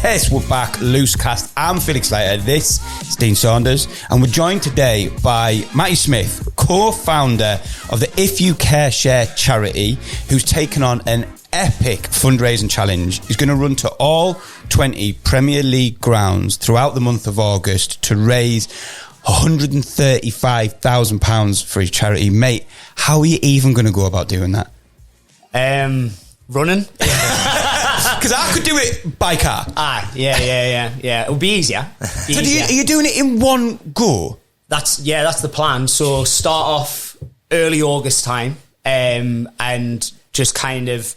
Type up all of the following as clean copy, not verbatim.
Yes, we're back. LooseCast. I'm Felix Leiter. This is Dean Saunders. And we're joined today by Matty Smith, co-founder of the If You Care Share charity, who's taken on an epic fundraising challenge. He's going to run to all 20 Premier League grounds throughout the month of August to raise £135,000 for his charity. Mate, how are you even going to go about doing that? Running. Because I could do it by car. Yeah. It would be easier. So are you doing it in one go? That's the plan. So start off early August time, and just kind of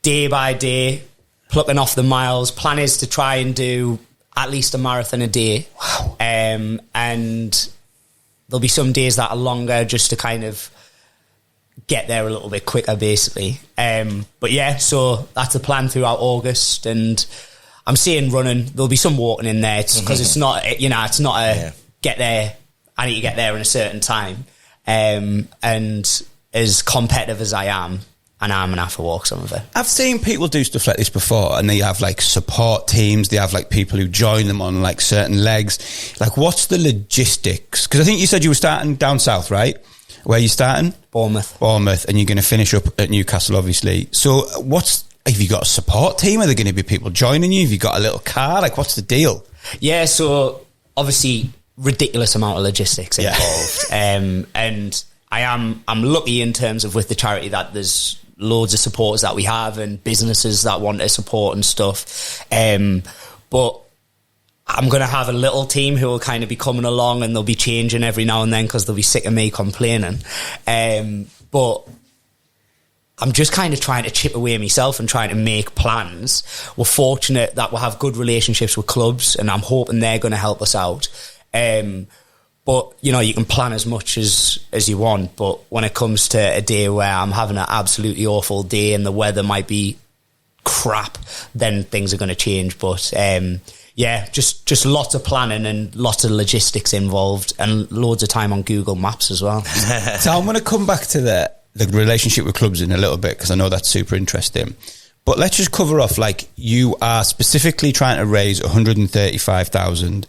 day by day, plucking off the miles. Plan is to try and do at least a marathon a day. Wow. And there'll be some days that are longer just to kind of get there a little bit quicker, basically. But yeah, so that's the plan throughout August. And I'm seeing running. There'll be some walking in there because it's not, it's not get there. I need to get there in a certain time. And as competitive as I am, and I'm going to have to walk some of it. I've seen people do stuff like this before, and they have like support teams. They have like people who join them on like certain legs. Like, what's the logistics? Because I think you said you were starting down south, right? Where are you starting? Bournemouth, and you're going to finish up at Newcastle, obviously. So have you got a support team? Are there going to be people joining you? Have you got a little car? Like, what's the deal? Yeah, so obviously ridiculous amount of logistics involved. And I'm lucky in terms of with the charity that there's loads of supporters that we have and businesses that want to support and stuff. But I'm going to have a little team who will kind of be coming along, and they'll be changing every now and then because they'll be sick of me complaining. But I'm just kind of trying to chip away myself and trying to make plans. We're fortunate that we'll have good relationships with clubs, and I'm hoping they're going to help us out. But, you can plan as much as you want. But when it comes to a day where I'm having an absolutely awful day and the weather might be crap, then things are going to change. But, just lots of planning and lots of logistics involved, and loads of time on Google Maps as well. So I'm going to come back to the relationship with clubs in a little bit, because I know that's super interesting. But let's just cover off, like, you are specifically trying to raise 135,000.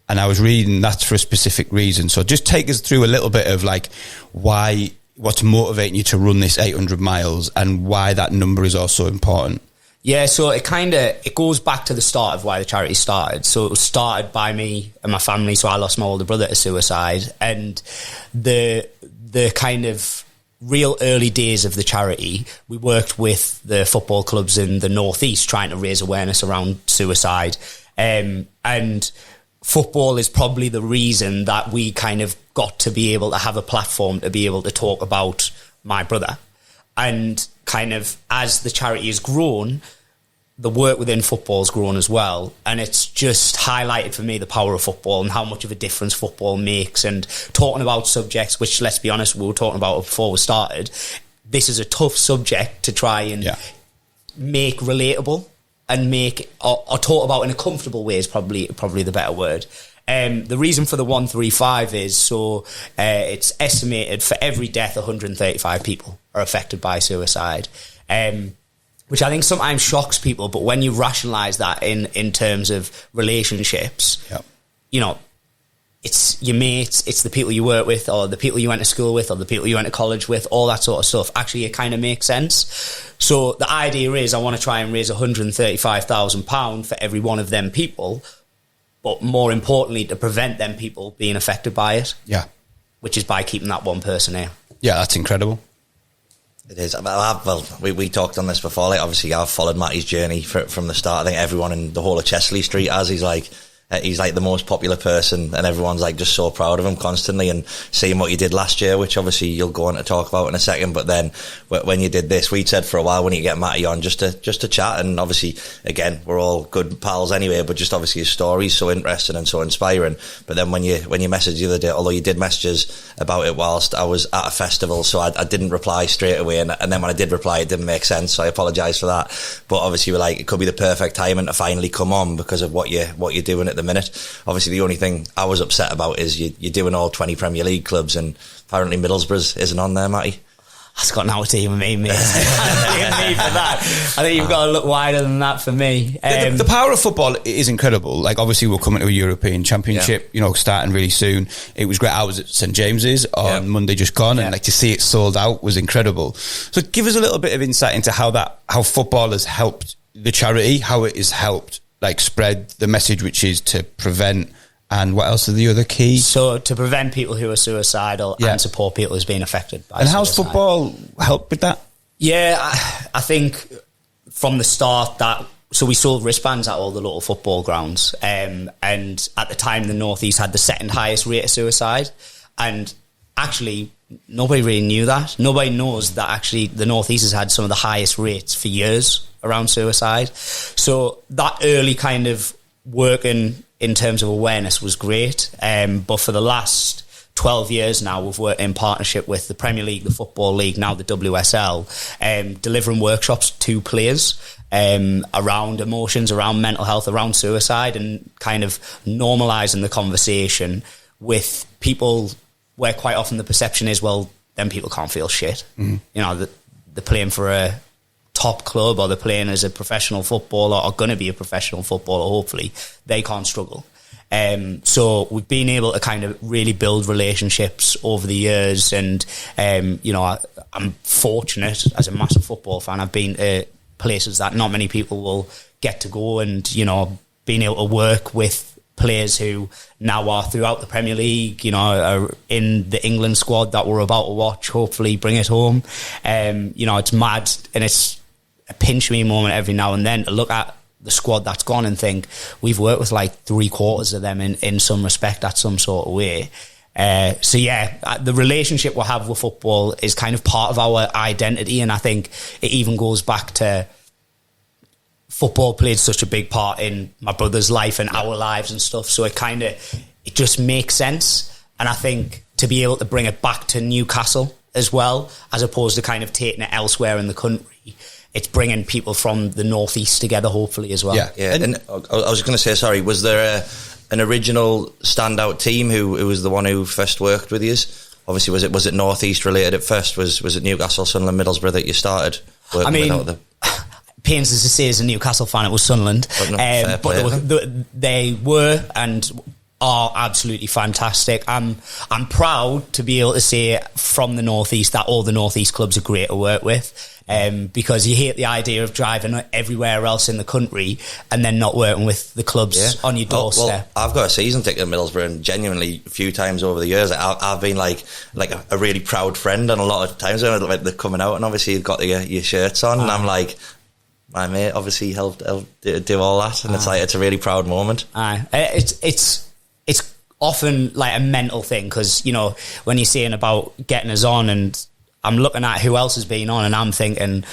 And I was reading that's for a specific reason. So just take us through a little bit of like what's motivating you to run this 800 miles and why that number is also important. Yeah, so it goes back to the start of why the charity started. So it was started by me and my family. So I lost my older brother to suicide, and the kind of real early days of the charity, we worked with the football clubs in the Northeast trying to raise awareness around suicide, and football is probably the reason that we kind of got to be able to have a platform to be able to talk about my brother. And kind of as the charity has grown, the work within football has grown as well. And it's just highlighted for me the power of football and how much of a difference football makes. And talking about subjects, which, let's be honest, we were talking about before we started, this is a tough subject to try and make relatable. And make or talk about in a comfortable way is probably the better word. The reason for the 135 is so it's estimated for every death 135 people are affected by suicide, which I think sometimes shocks people. But when you rationalise that in terms of relationships, it's your mates, it's the people you work with, or the people you went to school with, or the people you went to college with, all that sort of stuff. Actually, it kind of makes sense. So the idea is I want to try and raise £135,000 for every one of them people, but more importantly, to prevent them people being affected by it. Yeah. Which is by keeping that one person here. Yeah, that's incredible. It is. Well, we talked on this before. Like, obviously, I've followed Matty's journey from the start. I think everyone in the whole of Chesley Street has. He's like the most popular person, and everyone's like just so proud of him constantly. And seeing what you did last year, which obviously you'll go on to talk about in a second, but then when you did this, we'd said for a while when you get Matty on just to chat. And obviously, again, we're all good pals anyway, but just obviously his story's so interesting and so inspiring. But then when you messaged the other day, although you did messages about it whilst I was at a festival, so I didn't reply straight away, and then when I did reply, it didn't make sense, so I apologise for that. But obviously, we're like, it could be the perfect timing to finally come on because of what you're doing at the minute. Obviously, the only thing I was upset about is you're doing all 20 Premier League clubs, and apparently Middlesbrough's isn't on there, Matty. That's got now to even me, mate. Me for that. I think you've got to look wider than that for me. The power of football is incredible. Like, obviously, we're coming to a European Championship, starting really soon. It was great. I was at St James's on Monday just gone, and to see it sold out was incredible. So give us a little bit of insight into how football has helped the charity, how it has helped spread the message, which is to prevent. And what else are the other key? So to prevent people who are suicidal and support people who's being affected by And suicide. how's football helped with that? Yeah, I think from the start so we sold wristbands at all the local football grounds. And at the time, the North East had the second highest rate of suicide. And actually, nobody really knew that. Nobody knows that actually the North East has had some of the highest rates for years around suicide. So that early kind of working in terms of awareness was great, but for the last 12 years now we've worked in partnership with the Premier League, the Football League, now the WSL, delivering workshops to players around emotions, around mental health, around suicide, and kind of normalising the conversation with people where quite often the perception is, well, then people can't feel shit. They're playing for a top club, or they're playing as a professional footballer, or going to be a professional footballer, hopefully, they can't struggle. So we've been able to kind of really build relationships over the years, and I'm fortunate as a massive football fan. I've been to places that not many people will get to go, and being able to work with players who now are throughout the Premier League, are in the England squad that we're about to watch, hopefully bring it home. It's mad, and it's a pinch me moment every now and then to look at the squad that's gone and think we've worked with 3/4 of them in some respect, at some sort of way. The relationship we have with football is kind of part of our identity, and I think it even goes back to football played such a big part in my brother's life and our lives and stuff, so it just makes sense. And I think to be able to bring it back to Newcastle as well, as opposed to kind of taking it elsewhere in the country, it's bringing people from the North East together, hopefully, as well. Yeah. And I was going to say, sorry, was there an original standout team who was the one who first worked with you? Obviously, was it North East related at first? Was it Newcastle, Sunderland, Middlesbrough that you started working with? Pains as to say, as a Newcastle fan, it was Sunderland, but they were and are absolutely fantastic. I'm proud to be able to say from the North East that all the North East clubs are great to work with. Because you hate the idea of driving everywhere else in the country and then not working with the clubs on your doorstep. Well, I've got a season ticket at Middlesbrough, and genuinely a few times over the years I've been like a really proud friend, and a lot of times when they're coming out and obviously you've got your shirts on, and I'm like, my mate obviously helped do all that, and it's a really proud moment. It's often like a mental thing, because when you're saying about getting us on, and I'm looking at who else has been on, and I'm thinking,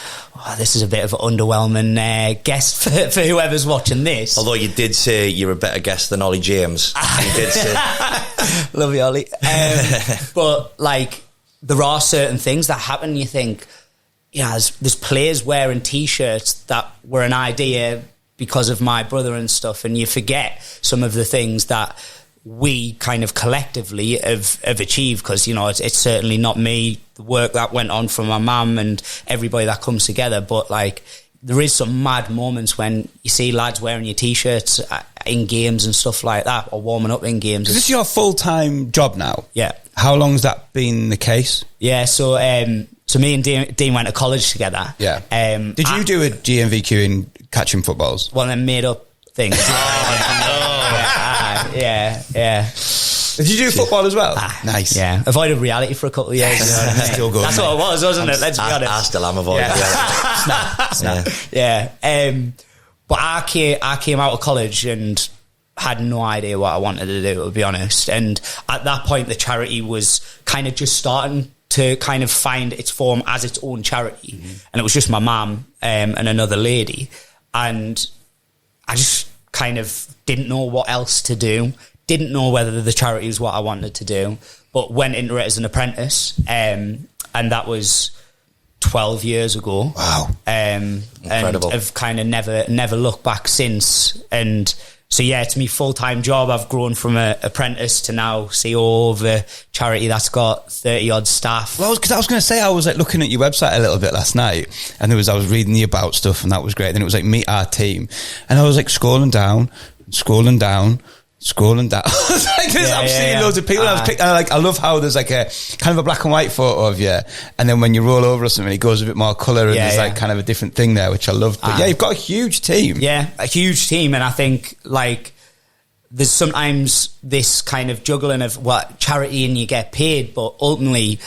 this is a bit of an underwhelming guest for whoever's watching this. Although you did say you're a better guest than Ollie James. You did say. Love you, Ollie. But there are certain things that happen. You think, there's players wearing T-shirts that were an idea because of my brother and stuff, and you forget some of the things that we kind of collectively have achieved, because it's certainly not me, the work that went on from my mum and everybody that comes together, but there is some mad moments when you see lads wearing your T-shirts in games and stuff like that, or warming up in games. Is this your full-time job now? Yeah. How long has that been the case? Yeah, so me and Dean went to college together. Yeah. Did you do a GMVQ in catching footballs? Well, then made up things. Yeah. Did you do football as well? Nice. Yeah. Avoided reality for a couple of years. Still good. That's what it was, wasn't it? Let's be honest. I still am avoiding reality. Snap. Yeah. But I came out of college and had no idea what I wanted to do, to be honest. And at that point, the charity was kind of just starting to kind of find its form as its own charity. Mm-hmm. And it was just my mum and another lady. And I just kind of didn't know what else to do, didn't know whether the charity was what I wanted to do, but went into it as an apprentice, and that was 12 years ago. Wow. Incredible. And I've kind of never looked back since, and yeah, it's my full-time job. I've grown from an apprentice to now CEO of a charity that's got 30 odd staff. Well, because I was going to say, I was like looking at your website a little bit last night, and I was reading the about stuff, and that was great. Then it was like meet our team, and I was like scrolling down. I'm seeing loads of people. I love how there's like a kind of a black and white photo of you, and then when you roll over or something, it goes a bit more colour, and there's like kind of a different thing there, which I love. But yeah, you've got a huge team. Yeah, a huge team, and I think like there's sometimes this kind of juggling of what charity and you get paid, but ultimately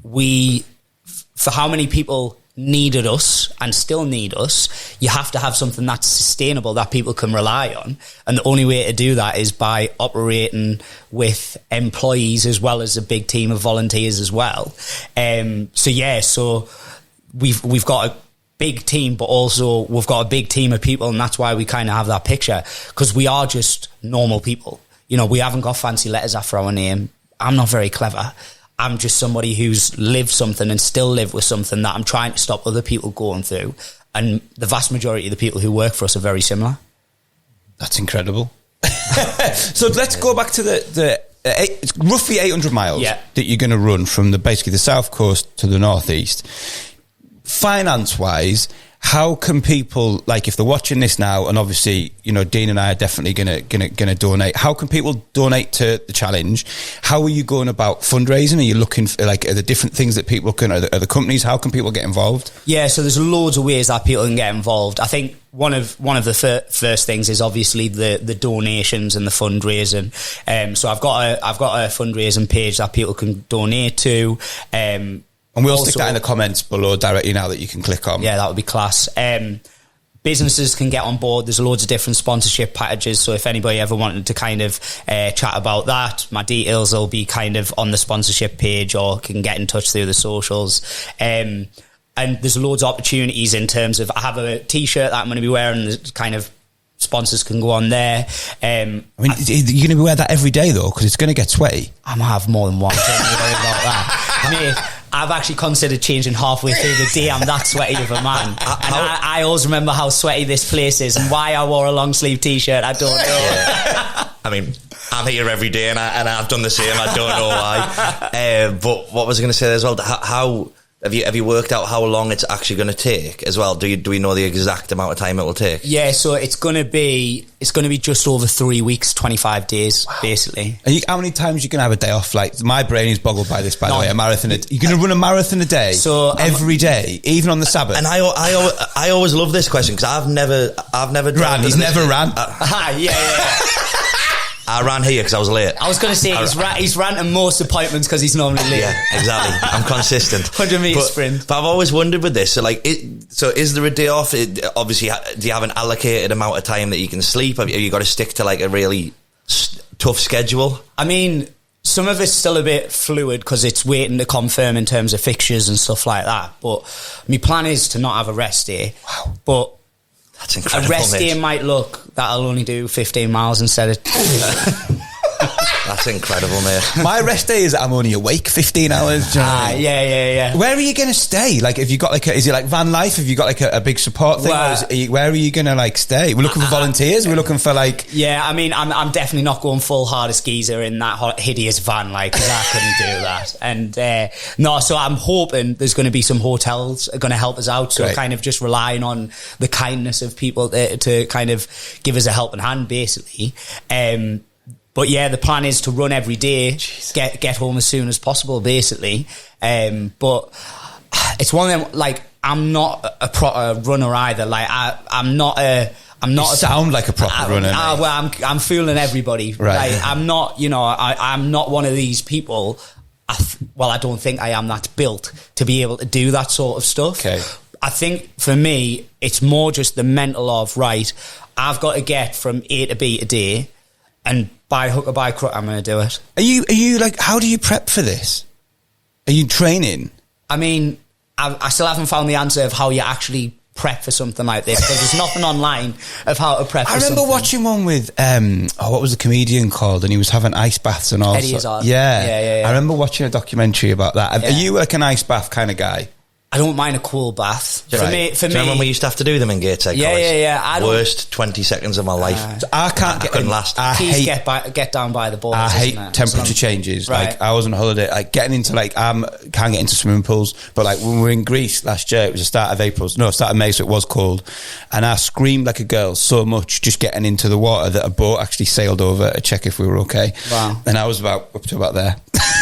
for how many people needed us and still need us, you have to have something that's sustainable that people can rely on, and the only way to do that is by operating with employees as well as a big team of volunteers as well. So we've got a big team, but also we've got a big team of people, and that's why we kind of have that picture, because we are just normal people. You know, we haven't got fancy letters after our name. I'm not very clever. I'm just somebody who's lived something and still live with something that I'm trying to stop other people going through. And the vast majority of the people who work for us are very similar. That's incredible. So let's go back to it's roughly 800 miles that you're going to run from basically the south coast to the northeast. Finance-wise, how can people, like if they're watching this now, and obviously, you know, Dean and I are definitely gonna donate. How can people donate to the challenge? How are you going about fundraising? Are you looking for are the different things that people can? Are the companies? How can people get involved? Yeah, so there's loads of ways that people can get involved. I think one of the first things is obviously the donations and the fundraising. So I've got a fundraising page that people can donate to. And we'll stick that in the comments below directly now that you can click on. Yeah, that would be class. Businesses can get on board. There's loads of different sponsorship packages. So if anybody ever wanted to kind of chat about that, my details will be kind of on the sponsorship page, or can get in touch through the socials. And there's loads of opportunities in terms of, I have a t-shirt that I'm going to be wearing, the kind of sponsors can go on there. I mean, you're going to be wearing that every day though, because it's going to get sweaty. I'm going to have more than one. Don't worry about that. I mean, I've actually considered changing halfway through the day. I'm that sweaty of a man. I always remember how sweaty this place is, and why I wore a long sleeve t-shirt, I don't know. Yeah. I mean, I'm here every day, and I've done the same. I don't know why. But what was I going to say as well? How have you worked out how long it's actually going to take as well? Do we know the exact amount of time it will take? Yeah, so it's going to be just over 3 weeks, 25 days, basically. And how many times are you going to have a day off? Like, my brain is boggled by this, by the way. A marathon. You're going to run a marathon a day, every day, even on the Sabbath. And I always love this question, because I've never ran. He's never ran. Yeah. I ran here because I was late. I was going to say he's ran to most appointments because he's normally late. Yeah, exactly. I'm consistent. 100 metre sprint. But I've always wondered with this. So, is there a day off? Obviously, do you have an allocated amount of time that you can sleep? Have you got to stick to like a really tough schedule? I mean, some of it's still a bit fluid because it's waiting to confirm in terms of fixtures and stuff like that. But my plan is to not have a rest day. Wow. But that's incredible. A rest day might look that I'll only do 15 miles instead of... That's incredible, mate. My rest day is I'm only awake 15 hours. Yeah. Where are you going to stay? Like, have you got is it like van life? Have you got like a big support thing? Where are you going to like stay? We're looking for volunteers. We're looking for like... Yeah, I mean, I'm definitely not going full hardest geezer in that hideous van, like, because I couldn't do that. And no, so I'm hoping there's going to be some hotels are going to help us out. So kind of just relying on the kindness of people to kind of give us a helping hand, basically. But yeah, the plan is to run every day, get home as soon as possible, basically. But it's one of them, like, I'm not a proper runner either. Like, I'm not. You sound like a proper runner. Well, I'm fooling everybody. Right. Like, I'm not. I'm not one of these people. I don't think I am that built to be able to do that sort of stuff. Okay. I think for me, it's more just the mental of, right, I've got to get from A to B today, and by hook or by crook, I'm going to do it. Are you like, how do you prep for this? Are you training? I mean, I still haven't found the answer of how you actually prep for something like this, because there's nothing online of how to prep for something. I remember watching one with, what was the comedian called? And he was having ice baths and all. Eddie Izzard. Yeah. I remember watching a documentary about that. Are you like an ice bath kind of guy? I don't mind a cool bath. Do you remember when we used to have to do them in Gateshead College? Yeah. Worst 20 seconds of my life. I couldn't last. Get down by the balls. I hate temperature changes. Right. Like I was on holiday, like getting into can't get into swimming pools, but like when we were in Greece last year, it was the start of May, so it was cold, and I screamed like a girl so much just getting into the water that a boat actually sailed over to check if we were okay. Wow. And I was up to about there.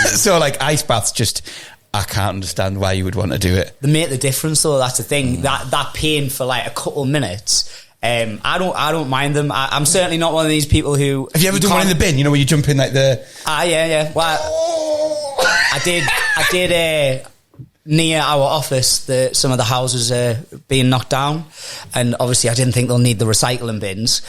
So like ice baths, just I can't understand why you would want to do it. They make the difference though. That's the thing. That pain for like a couple of minutes. I don't mind them. I'm certainly not one of these people who. Have you ever done one in the bin? You know, where you jump in like the. Yeah. Well, I did. Near our office, some of the houses are being knocked down, and obviously I didn't think they'll need the recycling bins,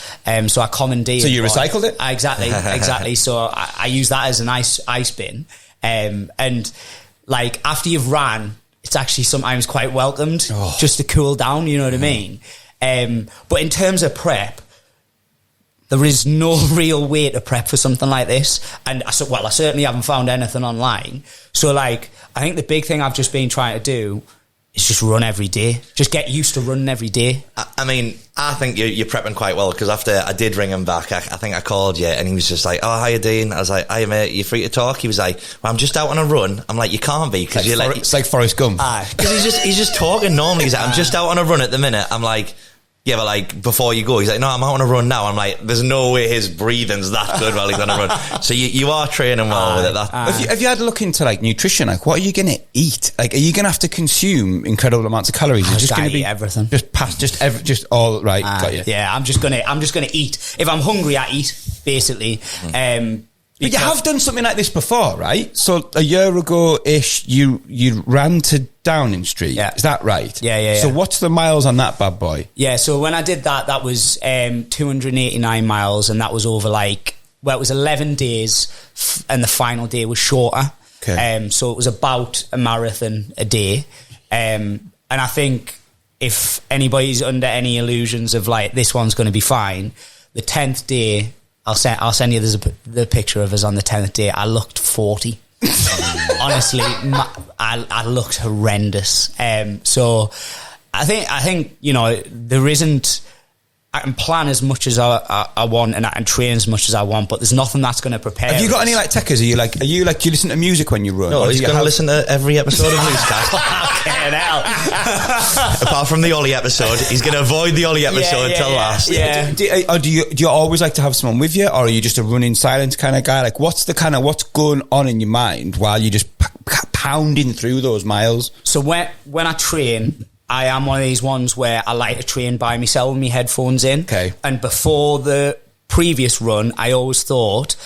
so I commandeered. So you recycled it? Exactly. So I use that as an ice bin, and like after you've ran, it's actually sometimes quite welcomed just to cool down. You know what I mean? But in terms of prep, there is no real way to prep for something like this. And I certainly haven't found anything online. So like, I think the big thing I've just been trying to do is just run every day. Just get used to running every day. I mean, I think you're prepping quite well, because after I did ring him back, I think I called you and he was just like, "Oh, how you doing?" I was like, "Hey mate, you free to talk?" He was like, "Well, I'm just out on a run." I'm like, "You can't be, because you're like..." It's like Forrest Gump. Because he's just talking normally. He's like, "I'm just out on a run at the minute." I'm like, "Yeah, but like before you go," he's like, "No, I'm out on a run now." I'm like, "There's no way his breathing's that good while he's on a run." So you are training well with it. Have you had a look into like nutrition? Like, what are you going to eat? Like, are you going to have to consume incredible amounts of calories? I'm just going to be everything. Just all right. Got you. Yeah, I'm just gonna eat. If I'm hungry, I eat basically. But you have done something like this before, right? So a year ago-ish, you ran to Downing Street. Yeah. Is that right? Yeah. So what's the miles on that bad boy? Yeah, so when I did that was 289 miles, and that was over it was 11 days, and the final day was shorter. Okay. So it was about a marathon a day. And I think if anybody's under any illusions of like, this one's going to be fine, the 10th day... I'll send you the picture of us on the 10th day. I looked 40. Honestly, I looked horrendous. So I think there isn't. I can plan as much as I want, and I can train as much as I want, but there's nothing that's going to prepare. Have you got any like techers? Do you listen to music when you run? No, he's going to listen to every episode of LooseCast. Apart from the Ollie episode, he's going to avoid the Ollie episode till last. Yeah. Do you always like to have someone with you, or are you just a running silent kind of guy? Like, what's going on in your mind while you're just pounding through those miles? So when I train, I am one of these ones where I like to train by myself with my headphones in. Okay. And before the previous run, I always thought,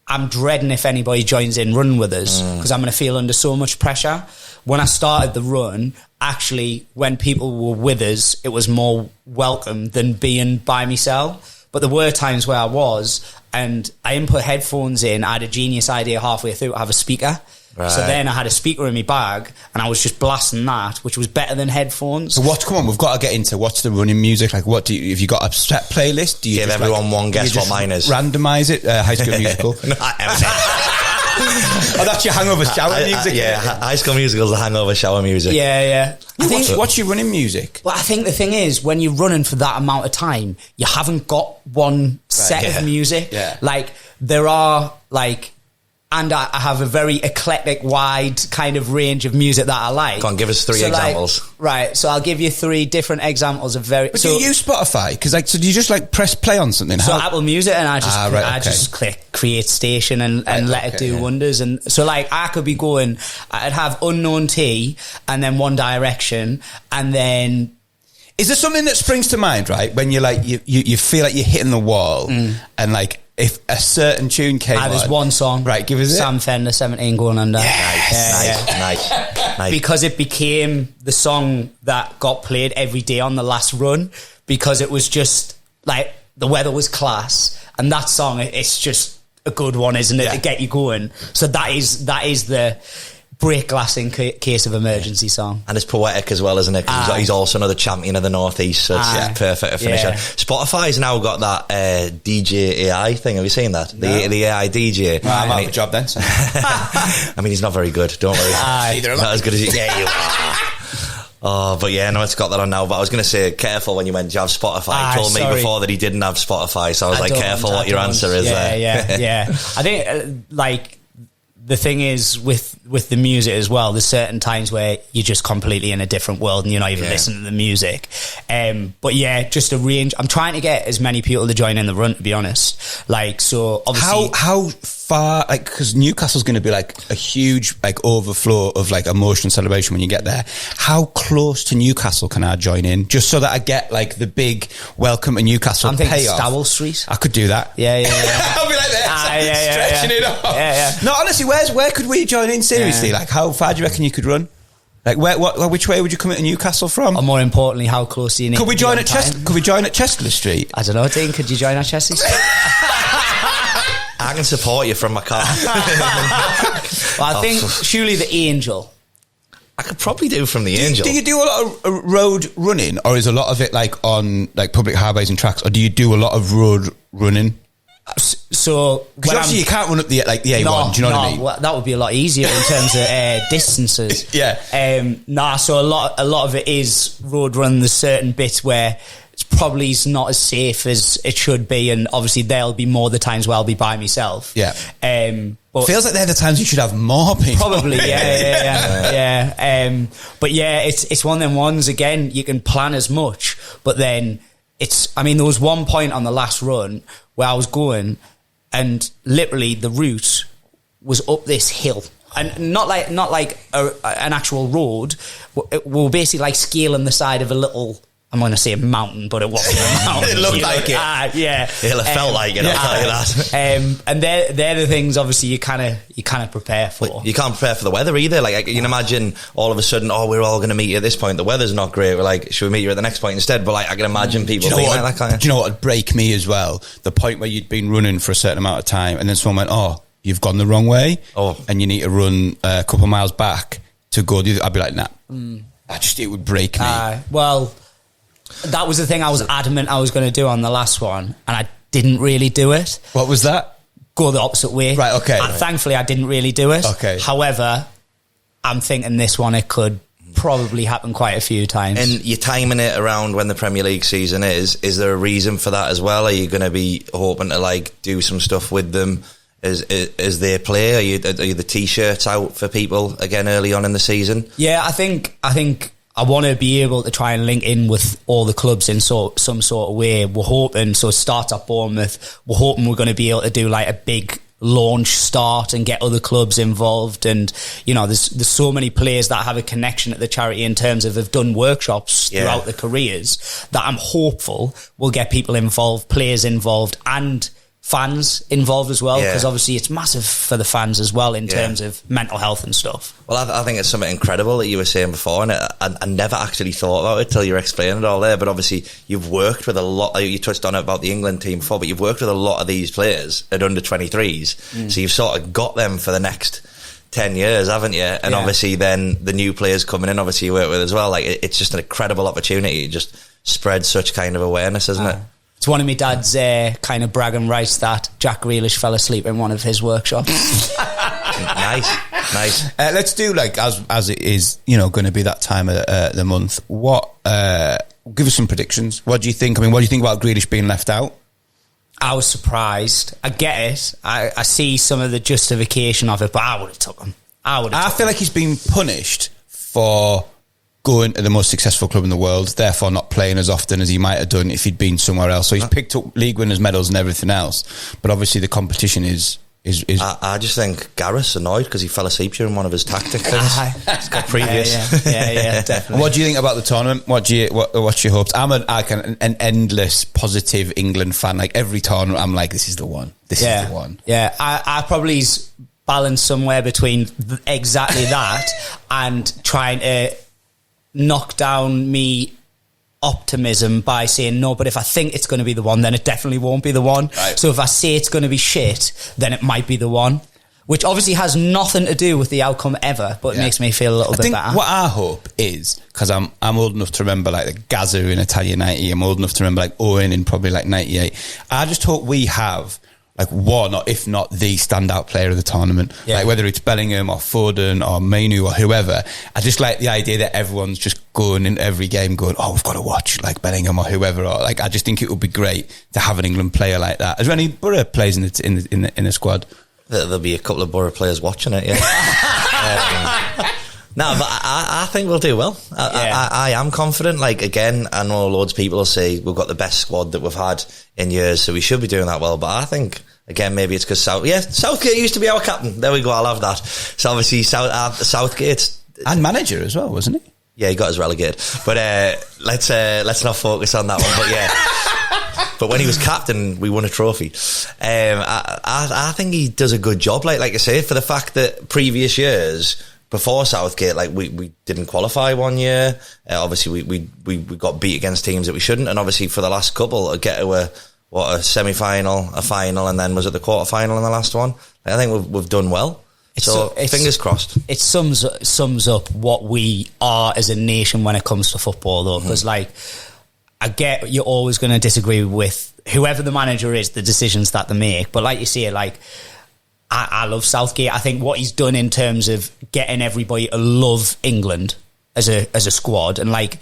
I'm dreading if anybody joins in running with us, because I'm going to feel under so much pressure. When I started the run, actually, when people were with us, it was more welcome than being by myself. But there were times where I was, and I didn't put headphones in. I had a genius idea halfway through to have a speaker. Right. So then I had a speaker in my bag, and I was just blasting that, which was better than headphones. So come on, we've got to get into what's the running music like. What have you got a set playlist? Do you give everyone one guess what mine is? Randomise it. High School Musical. Oh, that's your hangover shower music. Yeah, High School Musical is the hangover shower music. Yeah. What's your running music? Well, I think the thing is, when you're running for that amount of time, you haven't got one set of music. Yeah. Like there are and I have a very eclectic, wide kind of range of music that I like. Go on, give us three examples. Right, so I'll give you three different examples of very... But do you use Spotify? Because so do you just press play on something? So Apple Music, and I just click create station and let it do wonders. And so I could be going, I'd have Unknown T and then One Direction, and then... Is there something that springs to mind, right, when you're you feel like you're hitting the wall and if a certain tune came on... There's one song. Right, give us it. Sam Fender, 17 Going Under. Nice. Because it became the song that got played every day on the last run, because it was just, the weather was class, and that song, it's just a good one, isn't it, to get you going. So that is the... break glass in case of emergency song. And it's poetic as well, isn't it? Because he's also another champion of the Northeast, so it's perfect to finish on. Spotify's now got that DJ AI thing. Have you seen that? The AI DJ. Well, I'm out of a job then. So. I mean, he's not very good, don't worry. Either not as good as you. Yeah, you are. Oh, but yeah, no, it's got that on now. But I was going to say, careful when you went, do you have Spotify? He told me before that he didn't have Spotify, so I was careful what your answer is there. Yeah. I think, the thing is with the music as well, there's certain times where you're just completely in a different world and you're not even listening to the music. But yeah, just a range. I'm trying to get as many people to join in the run, to be honest. So obviously, how far? Because Newcastle's going to be a huge overflow of emotion celebration when you get there. How close to Newcastle can I join in, just so that I get the big welcome to Newcastle I'm thinking payoff? Stowell Street. I could do that. Yeah. I'll be like this, stretching it off. Yeah. No, honestly, where could we join in seriously? How far do you reckon you could run? Which way would you come into Newcastle from? Or more importantly, how close do you need? Could we join at Chester Street? I don't know, Dean. Could you join at Chester Street? I can support you from my car. Well, I think surely the Angel. I could probably do from the Angel. Do you do a lot of road running, or is a lot of it on public highways and tracks, or do you do a lot of road running? So because obviously you can't run up the A1. Do you know what I mean? Well, that would be a lot easier in terms of distances. Yeah. So a lot of it is road run. There's certain bits where it's probably not as safe as it should be, and obviously there'll be more the times where I'll be by myself. Yeah. But feels like they're the times you should have more people. Probably, yeah. But yeah, it's one of them ones. Again, you can plan as much, but then there was one point on the last run where I was going, and literally the route was up this hill, and not like an actual road. We were basically scaling the side of a little, I'm going to say a mountain, but it wasn't a mountain. It looked like it. Yeah. It felt like it, I'll tell you that. And they're the things, obviously, you kind of prepare for. But you can't prepare for the weather either. You can imagine all of a sudden, we're all going to meet you at this point. The weather's not great. We're should we meet you at the next point instead? But I can imagine people being that kind of... Do you know what would break me as well? The point where you'd been running for a certain amount of time, and then someone went, you've gone the wrong way, and you need to run a couple of miles back to go do that. I'd be like, nah. It would break me. Well... That was the thing I was adamant I was going to do on the last one, and I didn't really do it. What was that? Go the opposite way. Right, okay. Thankfully, I didn't really do it. Okay. However, I'm thinking this one, it could probably happen quite a few times. And you're timing it around when the Premier League season is. Is there a reason for that as well? Are you going to be hoping to do some stuff with them as they play? Are you the T-shirts out for people again early on in the season? Yeah, I think I want to be able to try and link in with all the clubs in some sort of way. We're hoping, so it starts at Bournemouth, we're hoping we're going to be able to do a big launch start and get other clubs involved. And, there's so many players that have a connection at the charity in terms of have done workshops throughout their careers, that I'm hopeful will get people involved, players involved, and fans involved as well, because obviously it's massive for the fans as well in terms of mental health and stuff. Well, I think it's something incredible that you were saying before, and I never actually thought about it till you were explaining it all there. But obviously you've worked with a lot, you touched on it about the England team before, but you've worked with a lot of these players at under 23s, so you've sort of got them for the next 10 years, haven't you? And obviously then the new players coming in, obviously you work with as well. It's just an incredible opportunity. It just spreads such kind of awareness, isn't it? It's one of my dad's kind of bragging rights that Jack Grealish fell asleep in one of his workshops. Nice. Let's do as it is, going to be that time of the month. Give us some predictions. What do you think? What do you think about Grealish being left out? I was surprised. I get it. I see some of the justification of it, but I would have took him. I feel like he's been punished for going to the most successful club in the world, therefore not playing as often as he might have done if he'd been somewhere else. So he's picked up league winners' medals and everything else, but obviously the competition is. I just think Gareth's annoyed because he fell asleep during one of his tactic things. He's got previous. Yeah, definitely. What do you think about the tournament? What's your hopes? I'm an endless positive England fan. Every tournament, I'm like, this is the one. This is the one. Yeah, I probably balance somewhere between exactly that and trying to knock down me optimism by saying no, but if I think it's going to be the one, then it definitely won't be the one. Right. So if I say it's going to be shit, then it might be the one, which obviously has nothing to do with the outcome ever, but it makes me feel a little bit better. What I hope is, because I'm old enough to remember the Gazza in Italia 90, I'm old enough to remember Owen in probably 98. I just hope we have like one, or if not the standout player of the tournament. Yeah. Like whether it's Bellingham or Foden or Mainu or whoever. I just like the idea that everyone's just going in every game going, oh, we've got to watch like Bellingham or whoever. Or like, I just think it would be great to have an England player like that. Is there any Borough players in the squad? There'll be a couple of Borough players watching it, yeah. No, but I think we'll do well. I am confident. Like, again, I know loads of people will say we've got the best squad that we've had in years, so we should be doing that well. But I think, again, maybe it's because Southgate used to be our captain. There we go, I'll have that. So obviously Southgate... And manager as well, wasn't he? Yeah, he got us relegated. But let's not focus on that one. But yeah... But when he was captain, we won a trophy. I think he does a good job. Like I say, for the fact that previous years... Before Southgate, like we didn't qualify one year. Obviously, we got beat against teams that we shouldn't, and obviously for the last couple, get to a semi-final, a final, and then was it the quarter-final in the last one? I think we've done well. So fingers crossed. It sums up what we are as a nation when it comes to football, though, because like I get you're always going to disagree with whoever the manager is, the decisions that they make, but like you say, like. I love Southgate. I think what he's done in terms of getting everybody to love England as a squad, and like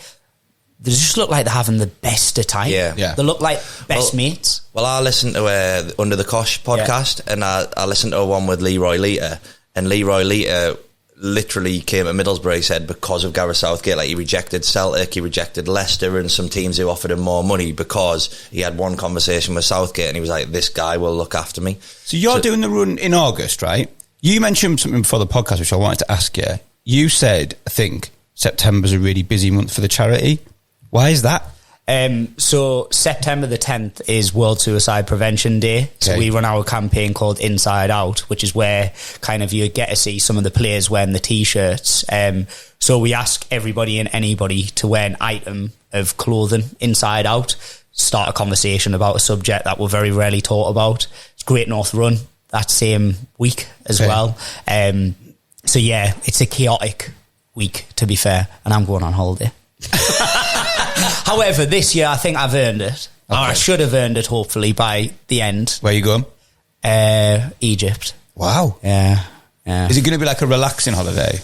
they just look like they're having the best of time. Yeah. They look like best mates. Well, I listened to Under the Cosh podcast, and I listened to one with Leroy Lita, and Leroy Lita literally came to Middlesbrough, he said, because of Gareth Southgate. Like, he rejected Celtic, he rejected Leicester and some teams who offered him more money because he had one conversation with Southgate and he was like, this guy will look after me. So you're doing the run in August, right? You mentioned something before the podcast which I wanted to ask you. You said, I think, September's a really busy month for the charity. Why is that? So September the 10th is World Suicide Prevention Day. So we run our campaign called Inside Out, which is where kind of you get to see some of the players wearing the T-shirts. So we ask everybody and anybody to wear an item of clothing inside out, start a conversation about a subject that we're very rarely taught about. It's Great North Run that same week as well. So yeah, it's a chaotic week, to be fair, and I'm going on holiday. However, this year I think I've earned it. Or I should have earned it, hopefully, by the end. Where are you going? Egypt. Wow. Yeah. Is it going to be like a relaxing holiday?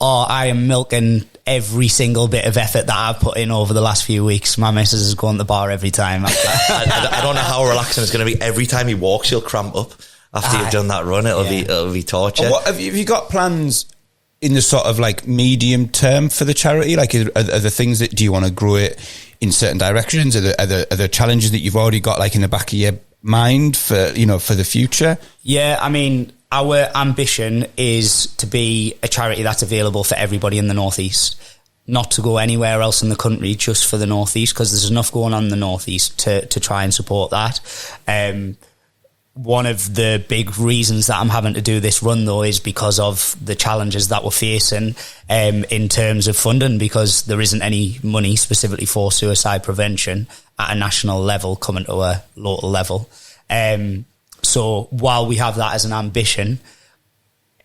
Oh, I am milking every single bit of effort that I've put in over the last few weeks. My missus is going to the bar every time. I don't know how relaxing it's going to be. Every time he walks, he'll cramp up. After you've done that run, it'll be torture. Have you got plans in the sort of like medium term for the charity? Like, are there things that, do you want to grow it in certain directions? Are there challenges that you've already got like in the back of your mind for the future? Yeah, I mean, our ambition is to be a charity that's available for everybody in the Northeast, not to go anywhere else in the country, just for the Northeast, because there's enough going on in the Northeast to try and support that. One of the big reasons that I'm having to do this run, though, is because of the challenges that we're facing in terms of funding, because there isn't any money specifically for suicide prevention at a national level coming to a local level. So while we have that as an ambition,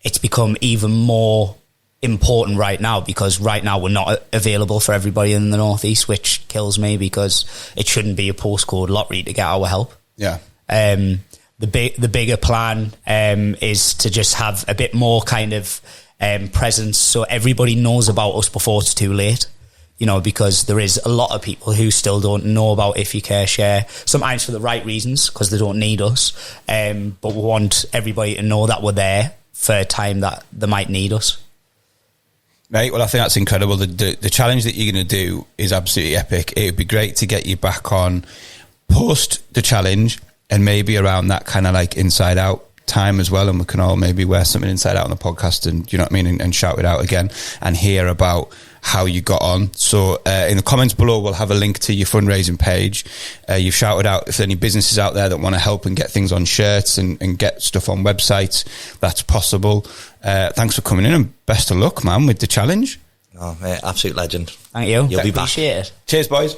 it's become even more important right now, because right now we're not available for everybody in the Northeast, which kills me, because it shouldn't be a postcode lottery to get our help. Yeah. The bigger plan is to just have a bit more kind of presence, so everybody knows about us before it's too late. Because there is a lot of people who still don't know about If You Care Share, sometimes for the right reasons, because they don't need us. But we want everybody to know that we're there for a time that they might need us. Right, well, I think that's incredible. The challenge that you're going to do is absolutely epic. It would be great to get you back on post the challenge, and maybe around that kind of like inside out time as well, and we can all maybe wear something inside out on the podcast and, you know what I mean, and shout it out again and hear about how you got on. So in the comments below, we'll have a link to your fundraising page. You've shouted out if there are any businesses out there that want to help and get things on shirts and get stuff on websites, that's possible. Thanks for coming in, and best of luck, man, with the challenge. Oh, mate, absolute legend. Thank you. You'll be back. Appreciate it. Cheers, boys.